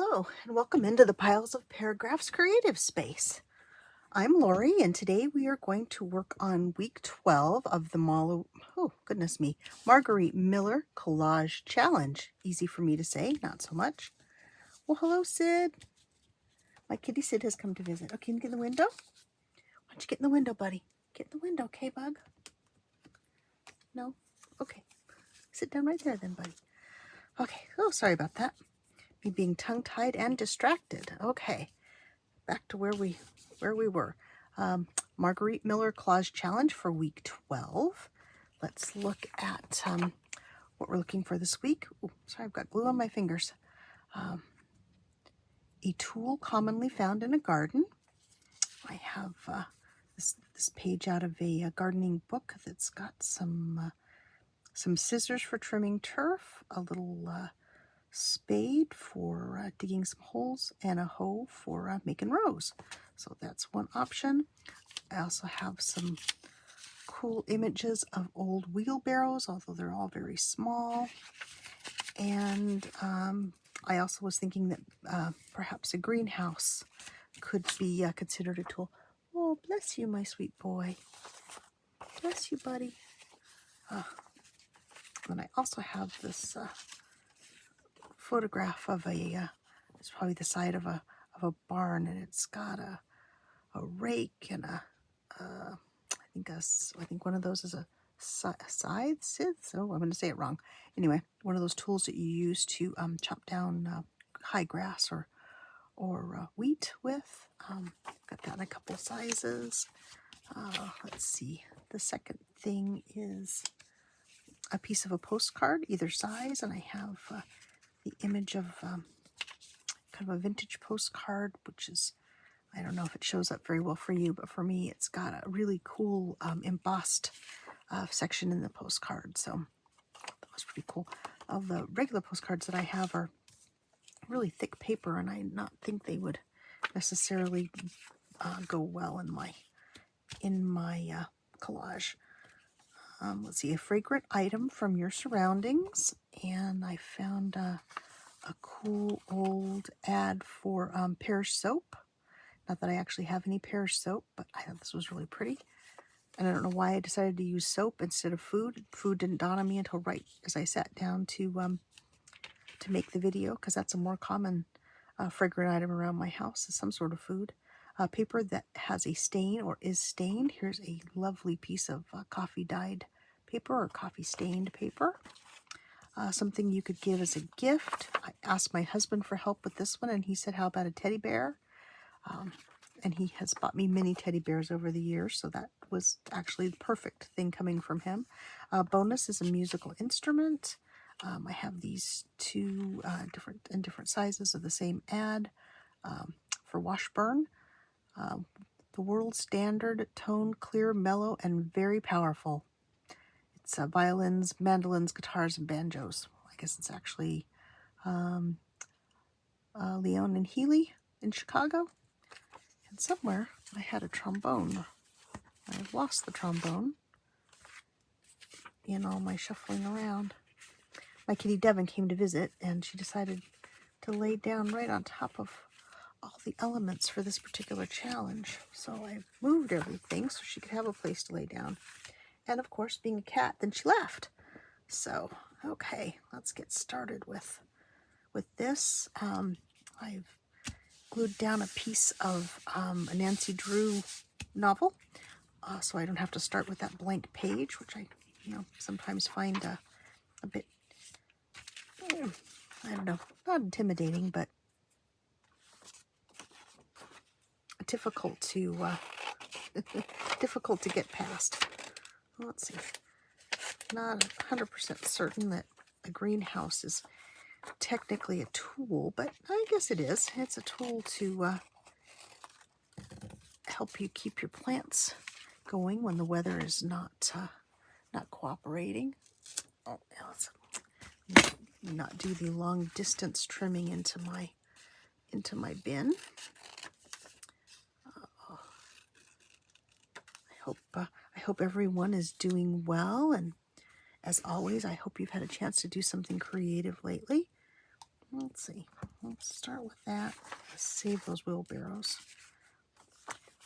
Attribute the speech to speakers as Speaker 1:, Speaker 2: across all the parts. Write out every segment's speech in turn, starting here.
Speaker 1: Hello, and welcome into the Piles of Paragraphs creative space. I'm Lori, and today we are going to work on week 12 of the Marguerite Miller Collage Challenge. Easy for me to say, not so much. Well, hello, Sid. My kitty Sid has come to visit. Okay, can you get in the window? Why don't you get in the window, buddy? Get in the window, okay, bug? No? Okay. Sit down right there then, buddy. Okay. Oh, sorry about that. Me being tongue-tied and distracted. Okay. Back to where we were. Marguerite Miller Collage Challenge for week 12. Let's look at what we're looking for this week. Ooh, sorry, I've got glue on my fingers. A tool commonly found in a garden. I have this page out of a gardening book that's got some scissors for trimming turf, a little spade for digging some holes, and a hoe for making rows. So that's one option. I also have some cool images of old wheelbarrows, although they're all very small. And I also was thinking that perhaps a greenhouse could be considered a tool. Oh, bless you, my sweet boy. Bless you, buddy. And I also have this photograph of it's probably the side of a barn, and it's got a rake and I think one of those is a scythe. So I'm going to say it wrong. Anyway, one of those tools that you use to chop down high grass or wheat with. Got that in a couple sizes. Let's see. The second thing is a piece of a postcard, either size, and I have the image of kind of a vintage postcard, which is, I don't know if it shows up very well for you, but for me, it's got a really cool embossed section in the postcard. So that was pretty cool. All the regular postcards that I have are really thick paper, and I not think they would necessarily go well in my collage. Let's see, a fragrant item from your surroundings, and I found a cool old ad for Pear soap. Not that I actually have any Pear soap, but I thought this was really pretty. And I don't know why I decided to use soap instead of food. Food didn't dawn on me until right as I sat down to make the video, because that's a more common fragrant item around my house, is some sort of food. Paper that has a stain or is stained. Here's a lovely piece of coffee dyed paper or coffee stained paper. Something you could give as a gift. I asked my husband for help with this one, and he said, how about a teddy bear? And he has bought me many teddy bears over the years, so that was actually the perfect thing coming from him. Bonus is a musical instrument. I have these two different sizes of the same ad for Washburn. The world standard, tone, clear, mellow, and very powerful. It's violins, mandolins, guitars, and banjos. I guess it's actually Leon and Healy in Chicago. And somewhere I had a trombone. I've lost the trombone in all my shuffling around. My kitty Devon came to visit, and she decided to lay down right on top of all the elements for this particular challenge. So I moved everything so she could have a place to lay down. And of course, being a cat, then she left. So, okay, let's get started with this. I've glued down a piece of a Nancy Drew novel, so I don't have to start with that blank page, which I sometimes find a bit, I don't know, not intimidating, but difficult to difficult to get past. Let's see. Not 100% certain that a greenhouse is technically a tool, but I guess it is. It's a tool to help you keep your plants going when the weather is not cooperating. Oh, let's not do the long distance trimming into my bin. I hope everyone is doing well, and as always, I hope you've had a chance to do something creative lately. let's see. Let's start with that. Save those wheelbarrows.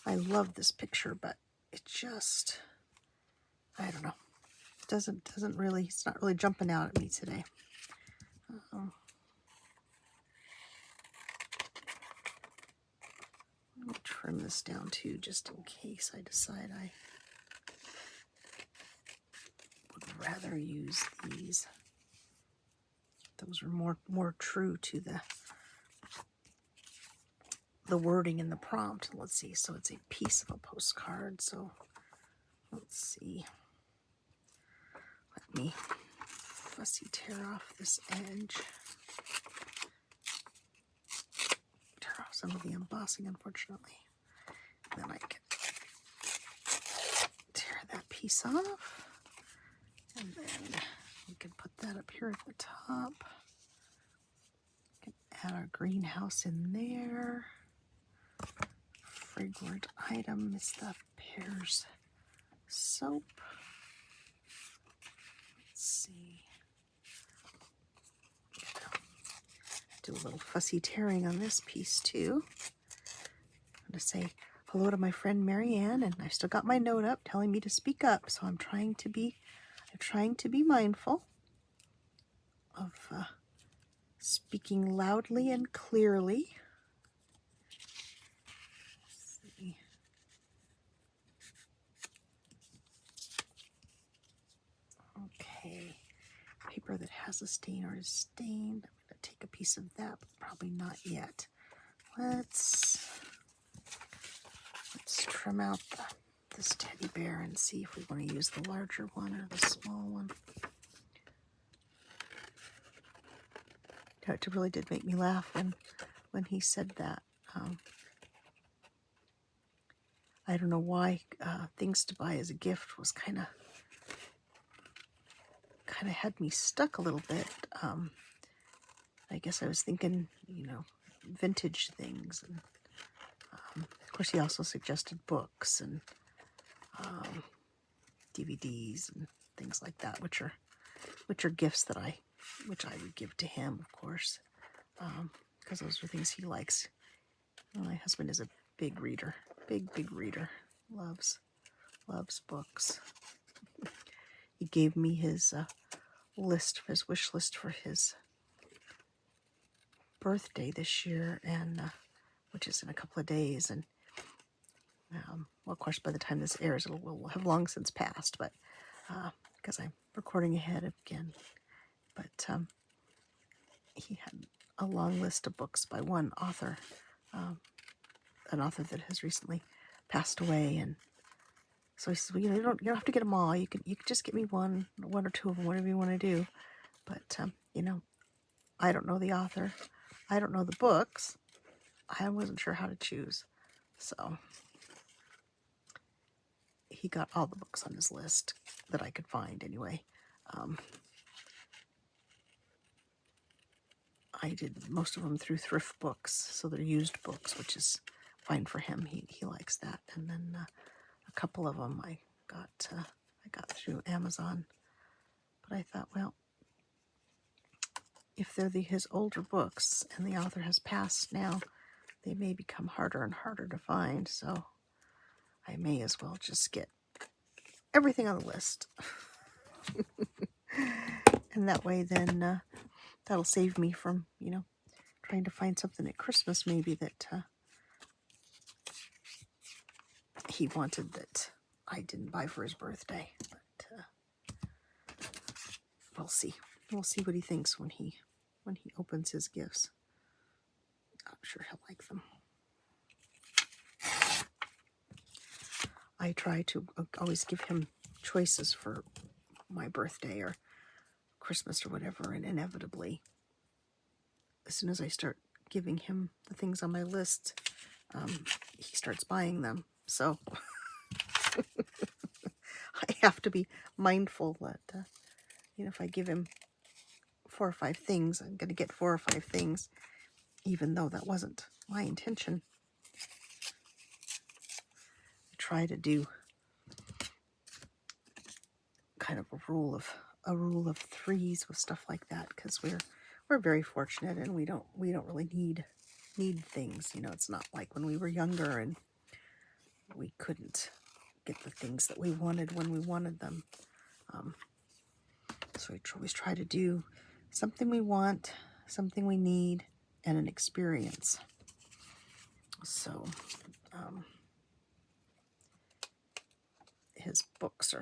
Speaker 1: I love this picture, but it just, I don't know. Doesn't really, it's not really jumping out at me today. Let me trim this down too, just in case I decide I would rather use these. Those are more true to the wording in the prompt. Let's see. So it's a piece of a postcard. So let's see. Let me fussy tear off this edge. Tear off some of the embossing, unfortunately. Then I can tear that piece off. And then we can put that up here at the top. We can add our greenhouse in there. Fragrant item is the Pears soap. Let's see. Do a little fussy tearing on this piece too. I'm going to say hello to my friend Marianne, and I've still got my note up telling me to speak up, so I'm trying to be mindful of speaking loudly and clearly. Let's see. Okay, paper that has a stain or is stained. I'm going to take a piece of that, but probably not yet. Let's trim out this teddy bear and see if we want to use the larger one or the small one. It really did make me laugh when he said that. I don't know why things to buy as a gift was kind of had me stuck a little bit. I guess I was thinking, vintage things, and of course he also suggested books and DVDs and things like that, which are gifts that I would give to him, of course, because those are things he likes. My husband is a big reader, big reader, loves books. He gave me his wish list for his birthday this year, and which is in a couple of days, and well, of course, by the time this airs, it will have long since passed, but because I'm recording ahead again. But he had a long list of books by one author, an author that has recently passed away, and so he says, well, you don't have to get them all. You can just get me one or two of them, whatever you want to do. But I don't know the author, I don't know the books. I wasn't sure how to choose, so he got all the books on his list that I could find anyway. I did most of them through thrift books, so they're used books, which is fine for him. He likes that. And then a couple of them I got through Amazon. But I thought, well, if they're his older books and the author has passed now, they may become harder and harder to find. So I may as well just get everything on the list. And that way then that'll save me from, trying to find something at Christmas maybe that he wanted that I didn't buy for his birthday. But we'll see. We'll see what he thinks when he opens his gifts. I'm sure he'll like them. I try to always give him choices for my birthday or Christmas or whatever, and inevitably, as soon as I start giving him the things on my list, he starts buying them. So I have to be mindful that, if I give him 4 or 5 things, I'm going to get 4 or 5 things, even though that wasn't my intention. I try to do kind of a rule of threes with stuff like that, because we're very fortunate, and we don't really need things. You know, it's not like when we were younger and we couldn't get the things that we wanted when we wanted them. So we always try to do something we want, something we need, and an experience. So his books are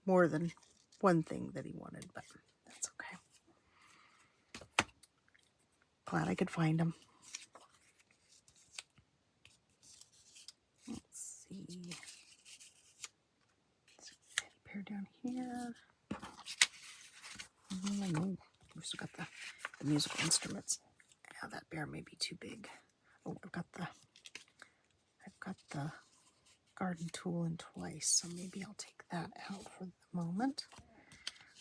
Speaker 1: more than one thing that he wanted, but that's okay. Glad I could find them. Let's see. Teddy bear down here. Oh, we've still got the musical instruments. Yeah, that bear may be too big. Oh, I've got the garden tool in twice, so maybe I'll take that out for the moment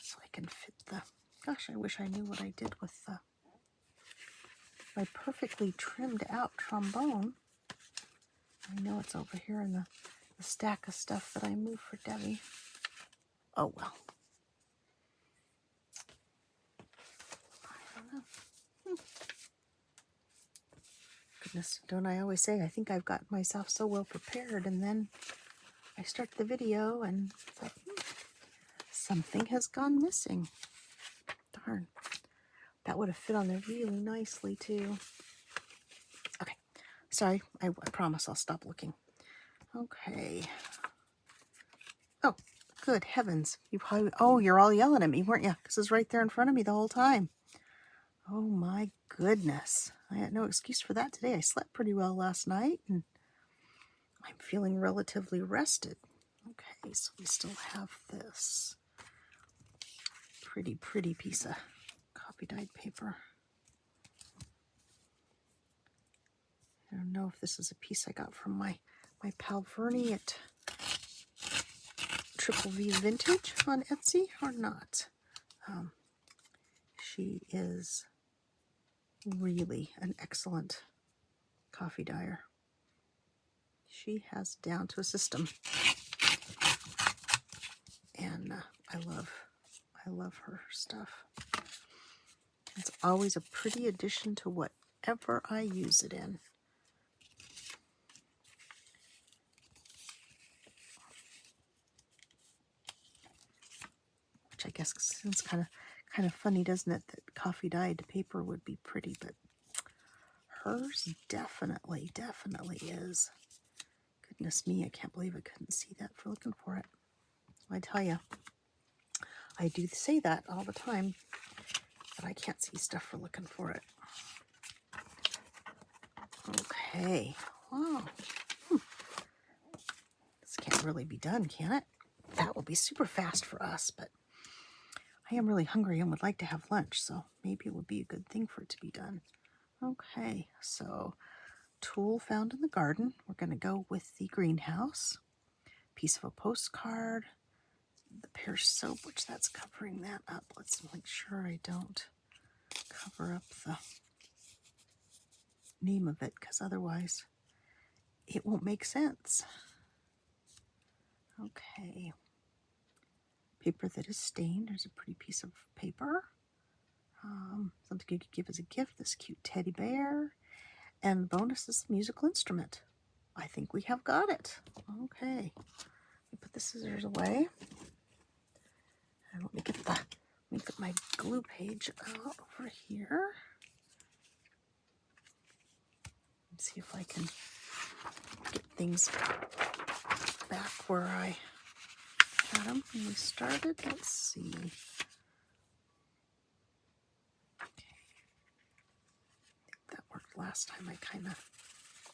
Speaker 1: so I can fit the. Gosh, I wish I knew what I did with my perfectly trimmed out trombone. I know it's over here in the stack of stuff that I moved for Debbie. Oh well. I don't know. Goodness, don't I always say I think I've got myself so well prepared, and then I start the video and thought, something has gone missing. Darn. That would have fit on there really nicely too. Okay, sorry, I promise I'll stop looking. Okay. Oh, good heavens. You're all yelling at me, weren't you? Because it's right there in front of me the whole time. Oh my goodness. I had no excuse for that today. I slept pretty well last night, and I'm feeling relatively rested. Okay, so we still have this pretty piece of coffee dyed paper. I don't know if this is a piece I got from my pal Vernie at Triple V Vintage on Etsy or not. She is really an excellent coffee dyer. She has it down to a system, and I love her stuff. It's always a pretty addition to whatever I use it in. Which I guess seems kind of funny, doesn't it, that coffee dyed paper would be pretty, but hers definitely is. Goodness me, I can't believe I couldn't see that for looking for it. I tell you, I do say that all the time, but I can't see stuff for looking for it. Okay, wow. This can't really be done, can it? That will be super fast for us, but I am really hungry and would like to have lunch, so maybe it would be a good thing for it to be done. Okay, so tool found in the garden. We're going to go with the greenhouse. Piece of a postcard. The pear soap, which that's covering that up. Let's make sure I don't cover up the name of it, because otherwise it won't make sense. Okay. Paper that is stained. There's a pretty piece of paper. Something you could give as a gift. This cute teddy bear. And the bonus is the musical instrument. I think we have got it. Okay. Let me put the scissors away. And let me get my glue page out over here. Let's see if I can get things back where I had them when we started. Let's see. Okay. I think that worked last time. I kind of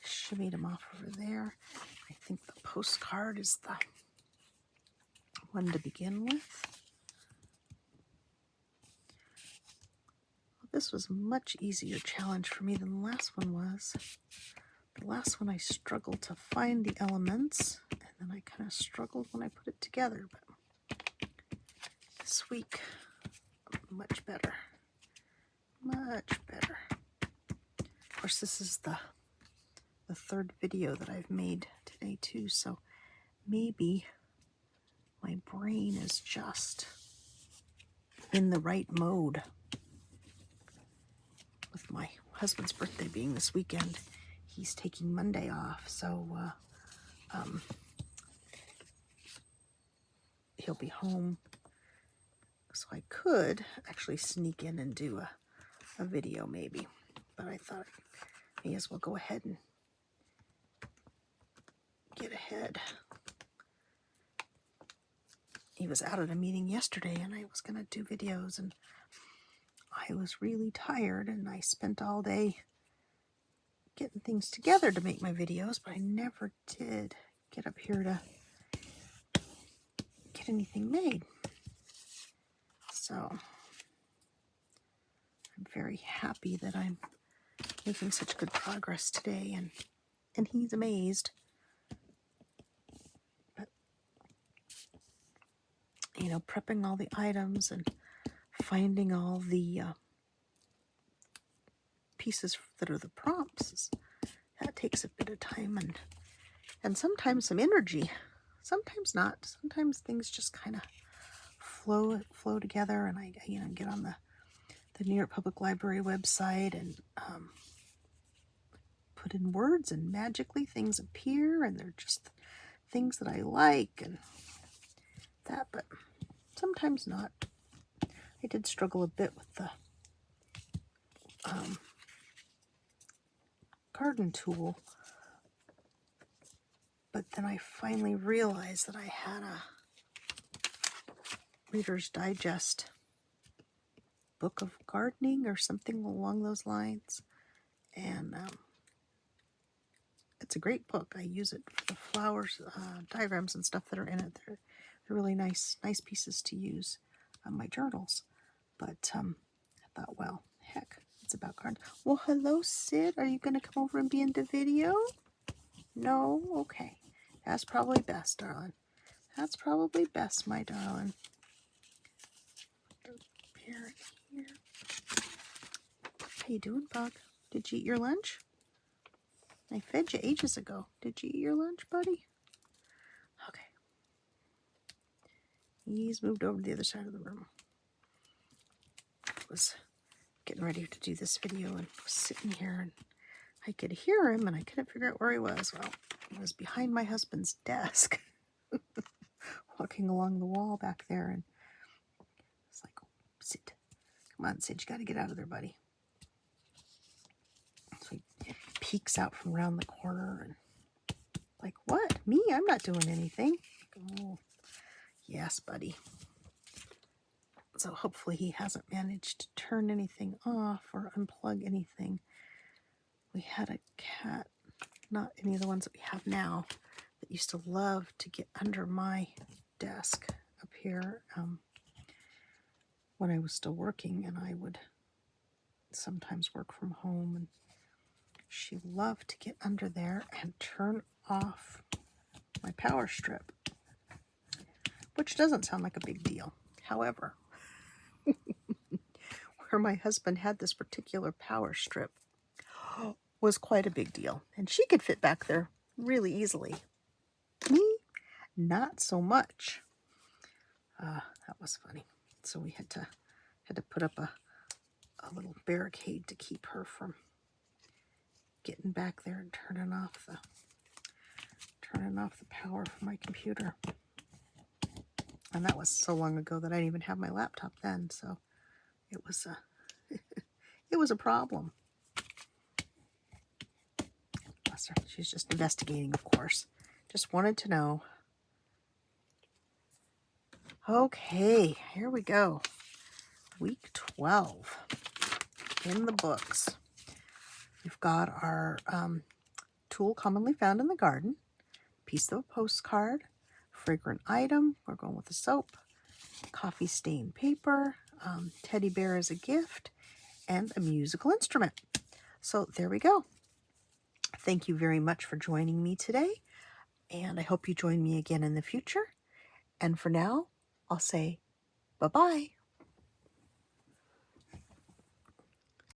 Speaker 1: shimmied them off over there. I think the postcard is the one to begin with. Well, this was a much easier challenge for me than the last one was. The last one I struggled to find the elements, and then I kind of struggled when I put it together, but this week, much better. Much better. Of course, this is the third video that I've made today too, so maybe my brain is just in the right mode. With my husband's birthday being this weekend, he's taking Monday off, so he'll be home. So I could actually sneak in and do a video maybe, but I thought I may as well go ahead and get ahead. He was out at a meeting yesterday and I was going to do videos, and I was really tired and I spent all day getting things together to make my videos, but I never did get up here to get anything made. So I'm very happy that I'm making such good progress today, and he's amazed. But, you know, prepping all the items and finding all the pieces that are the prompts, that takes a bit of time and sometimes some energy. Sometimes not. Sometimes things just kind of flow together, and I get on the New York Public Library website and put in words, and magically things appear, and they're just things that I like and that, but sometimes not. I did struggle a bit with the garden tool, but then I finally realized that I had a Reader's Digest book of gardening or something along those lines, and it's a great book. I use it for the flowers, diagrams and stuff that are in it. They're really nice pieces to use on my journals. But I thought, well, heck, it's about garden. Well, hello, Sid. Are you going to come over and be in the video? No? Okay. That's probably best, darling. That's probably best, my darling. Here. How you doing, Bug? Did you eat your lunch? I fed you ages ago. Did you eat your lunch, buddy? Okay. He's moved over to the other side of the room. I was getting ready to do this video and was sitting here, and I could hear him and I couldn't figure out where he was. Well, he was behind my husband's desk, walking along the wall back there, and it's like, oh, Sid. Come on, Sid, you got to get out of there, buddy. So he peeks out from around the corner and like, what? Me? I'm not doing anything. Oh, yes, buddy. So hopefully he hasn't managed to turn anything off or unplug anything. We had a cat, not any of the ones that we have now, that used to love to get under my desk up here when I was still working, and I would sometimes work from home, and she loved to get under there and turn off my power strip, which doesn't sound like a big deal. However, where my husband had this particular power strip was quite a big deal, and she could fit back there really easily. Me, not so much. That was funny. So we had to put up a little barricade to keep her from getting back there and turning off the power for my computer. And that was so long ago that I didn't even have my laptop then, so it was it was a problem. Bless her. She's just investigating, of course. Just wanted to know. Okay, here we go. Week 12 in the books. We've got our tool commonly found in the garden, piece of a postcard, fragrant item, we're going with the soap, coffee stained paper, teddy bear as a gift, and a musical instrument. So there we go. Thank you very much for joining me today, and I hope you join me again in the future. And for now, I'll say bye-bye.